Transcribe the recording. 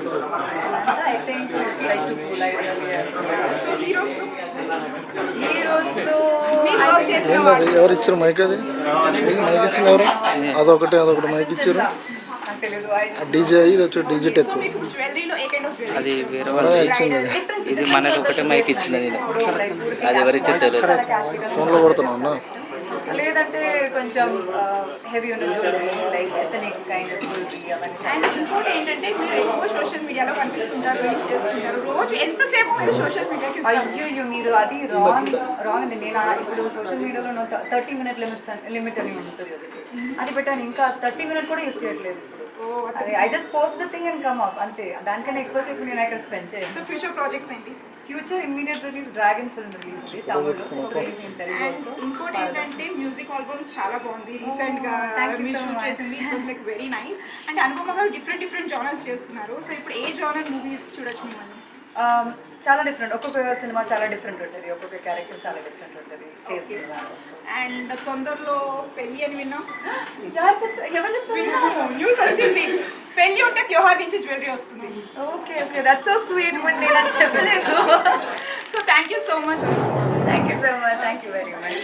I think she would like to pull. I really am. So heroes హీరోస్లో work చేసిన ఏంటది ఎవరు ఇచ్చారు మైక్? అది మైక్ ఇచ్చింది ఎవరు? అదొకటి మైక్ ఇచ్చారు. నాకు తెలియదు. డీజే ఇది వచ్చి డీజే టెక్ సో మీకు జ్యువెలరీలో ఏ కైండ్ ఆఫ్ జ్యువెలరీ అది వేరే వాళ్ళు ఇచ్చింది. ఇది మనది ఒకటే మైక్ ఇచ్చినది అది ఎవరికి తెలియదు. ఫోన్లో కొడుతున్నావు లేదంటే కొంచెం హెవీ ఉన్న jewellery like ethnic kind of jewellery అవన్నీ. అండ్ ఇంకోటి ఏంటంటే మీరు ఎక్కువ సోషల్ మీడియాలో కనిపిస్తుంటారు, రీల్స్ చేస్తుంటారు, రోజు ఎంతసేపు మీరు సోషల్ మీడియాకి అయ్యో మీరు అది రాంగ్ అండి. నేను ఇప్పుడు సోషల్ మీడియాలో 30 మినిట్ లిమిట్ అని ఉంటుంది అది పెట్టాను. ఇంకా 30 మినిట్ కూడా యూస్ చేయట్లేదు అదే. I just post the thing and come up అంతే. దానికన్నా ఎక్కువసేపు నేను అక్కడ స్పెండ్ చేయను. సో ఫ్యూచర్ ప్రాజెక్ట్స్ ఏంటి? Future immediate release dragon film release ఉంది తమిళ్లో. రిలీజ్ ఇన్ తెలుగు అండ్ ఇంకోటి ఏంటంటే మ్యూజిక్ ఆల్బమ్ చాలా బాగుంది. రీసెంట్ గా మీరు షూట్ చేసింది it was like very nice. And Anupama గారు డిఫరెంట్ జానర్స్ చేస్తున్నారు. సో ఇప్పుడు ఏ జానర్ మూవీస్ చూడొచ్చు మిమ్మల్ని? చాలా డిఫరెంట్. ఒక్కొక్క సినిమా చాలా డిఫరెంట్ ఉంటుంది, ఒక్కొక్క క్యారెక్టర్ చాలా డిఫరెంట్ ఉంటుంది చేస్తున్నాను. అండ్ తొందరలో పెళ్లి అని విన్నాం. ఎవరు చెప్పారు? న్యూస్ వచ్చింది పెళ్లి ఉంటే త్యోహార్ నుంచి జ్యువెలరీ వస్తుంది. Okay that's so sweet. But నేను అది చెప్పలేదు. So thank you so much. Thank you so much. Thank you very much.